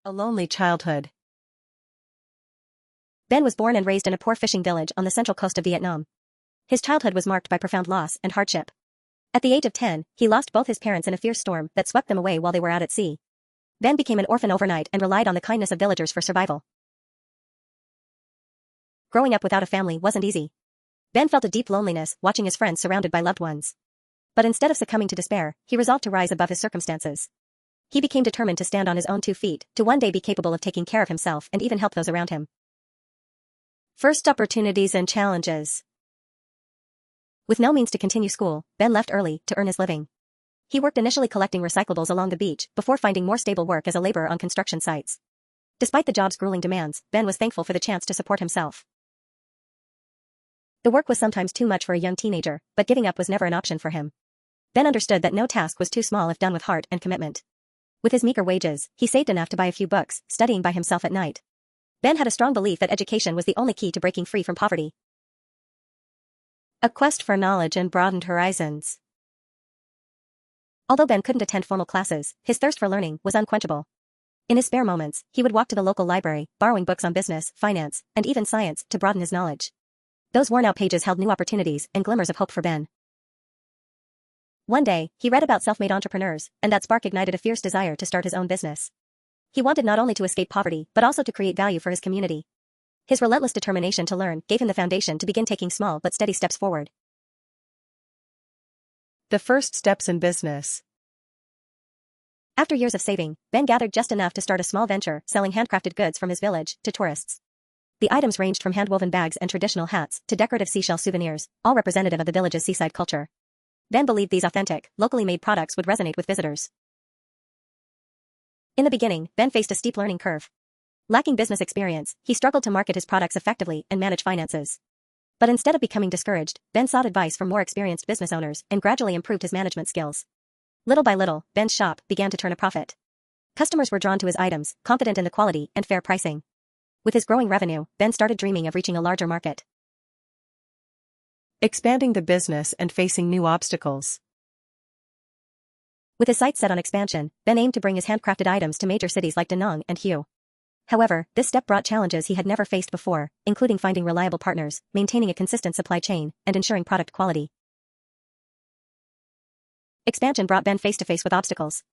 A lonely childhood. Ben was born and raised in a poor fishing village on the central coast of Vietnam. His childhood was marked by profound loss and hardship. At the age of 10, he lost both his parents in a fierce storm that swept them away while they were out at sea. Ben became an orphan overnight and relied on the kindness of villagers for survival. Growing up without a family wasn't easy. Ben felt a deep loneliness watching his friends surrounded by loved ones. But instead of succumbing to despair, he resolved to rise above his circumstances. He became determined to stand on his own 2 feet, to one day be capable of taking care of himself and even help those around him. First opportunities and challenges. With no means to continue school, Ben left early to earn his living. He worked initially collecting recyclables along the beach before finding more stable work as a laborer on construction sites. Despite the job's grueling demands, Ben was thankful for the chance to support himself. The work was sometimes too much for a young teenager, but giving up was never an option for him. Ben understood that no task was too small if done with heart and commitment. With his meager wages, he saved enough to buy a few books, studying by himself at night. Ben had a strong belief that education was the only key to breaking free from poverty. A quest for knowledge and broadened horizons. Although Ben couldn't attend formal classes, his thirst for learning was unquenchable. In his spare moments, he would walk to the local library, borrowing books on business, finance, and even science to broaden his knowledge. Those worn-out pages held new opportunities and glimmers of hope for Ben. One day, he read about self-made entrepreneurs, and that spark ignited a fierce desire to start his own business. He wanted not only to escape poverty, but also to create value for his community. His relentless determination to learn gave him the foundation to begin taking small but steady steps forward. The first steps in business. After years of saving, Ben gathered just enough to start a small venture, selling handcrafted goods from his village to tourists. The items ranged from hand-woven bags and traditional hats to decorative seashell souvenirs, all representative of the village's seaside culture. Ben believed these authentic, locally made products would resonate with visitors. In the beginning, Ben faced a steep learning curve. Lacking business experience, he struggled to market his products effectively and manage finances. But instead of becoming discouraged, Ben sought advice from more experienced business owners and gradually improved his management skills. Little by little, Ben's shop began to turn a profit. Customers were drawn to his items, confident in the quality and fair pricing. With his growing revenue, Ben started dreaming of reaching a larger market. Expanding the business and facing new obstacles. With his sights set on expansion, Ben aimed to bring his handcrafted items to major cities like Da Nang and Hue. However, this step brought challenges he had never faced before, including finding reliable partners, maintaining a consistent supply chain, and ensuring product quality. Expansion brought Ben face-to-face with obstacles.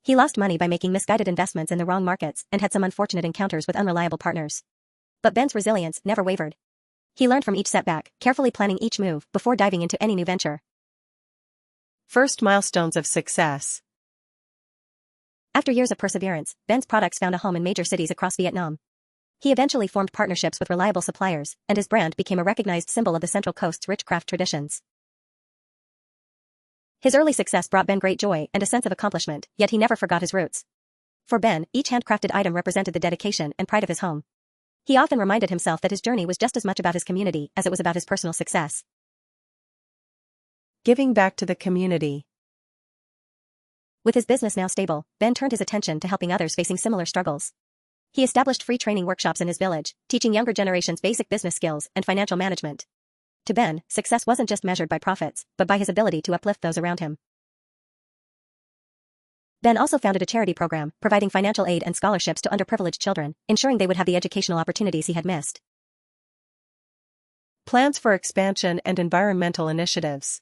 He lost money by making misguided investments in the wrong markets and had some unfortunate encounters with unreliable partners. But Ben's resilience never wavered. He learned from each setback, carefully planning each move before diving into any new venture. First milestones of success. After years of perseverance, Ben's products found a home in major cities across Vietnam. He eventually formed partnerships with reliable suppliers, and his brand became a recognized symbol of the Central Coast's rich craft traditions. His early success brought Ben great joy and a sense of accomplishment, yet he never forgot his roots. For Ben, each handcrafted item represented the dedication and pride of his home. He often reminded himself that his journey was just as much about his community as it was about his personal success. Giving back to the community. With his business now stable, Ben turned his attention to helping others facing similar struggles. He established free training workshops in his village, teaching younger generations basic business skills and financial management. To Ben, success wasn't just measured by profits, but by his ability to uplift those around him. Ben also founded a charity program, providing financial aid and scholarships to underprivileged children, ensuring they would have the educational opportunities he had missed. Plans for expansion and environmental initiatives.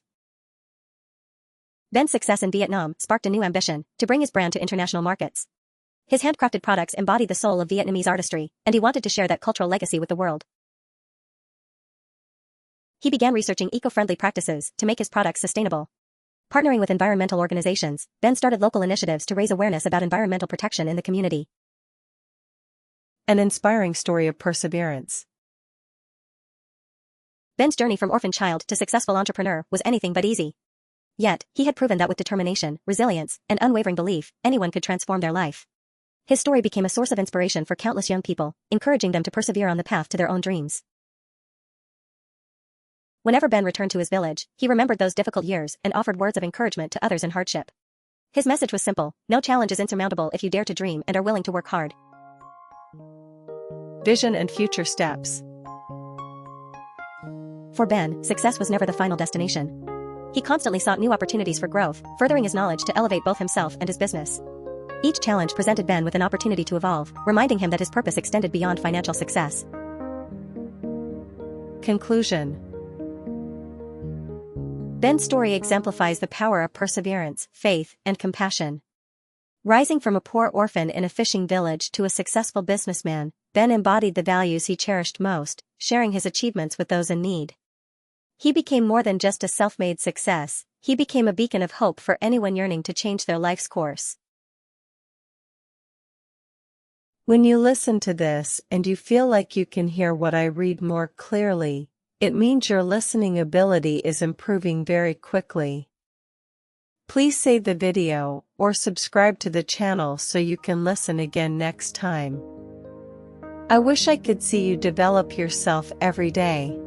Ben's success in Vietnam sparked a new ambition to bring his brand to international markets. His handcrafted products embodied the soul of Vietnamese artistry, and he wanted to share that cultural legacy with the world. He began researching eco-friendly practices to make his products sustainable. Partnering with environmental organizations, Ben started local initiatives to raise awareness about environmental protection in the community. An inspiring story of perseverance. Ben's journey from orphan child to successful entrepreneur was anything but easy. Yet, he had proven that with determination, resilience, and unwavering belief, anyone could transform their life. His story became a source of inspiration for countless young people, encouraging them to persevere on the path to their own dreams. Whenever Ben returned to his village, he remembered those difficult years and offered words of encouragement to others in hardship. His message was simple: no challenge is insurmountable if you dare to dream and are willing to work hard. Vision and future steps. For Ben, success was never the final destination. He constantly sought new opportunities for growth, furthering his knowledge to elevate both himself and his business. Each challenge presented Ben with an opportunity to evolve, reminding him that his purpose extended beyond financial success. Conclusion. Ben's story exemplifies the power of perseverance, faith, and compassion. Rising from a poor orphan in a fishing village to a successful businessman, Ben embodied the values he cherished most, sharing his achievements with those in need. He became more than just a self-made success, he became a beacon of hope for anyone yearning to change their life's course. When you listen to this and you feel like you can hear what I read more clearly, it means your listening ability is improving very quickly. Please save the video or subscribe to the channel so you can listen again next time. I wish I could see you develop yourself every day.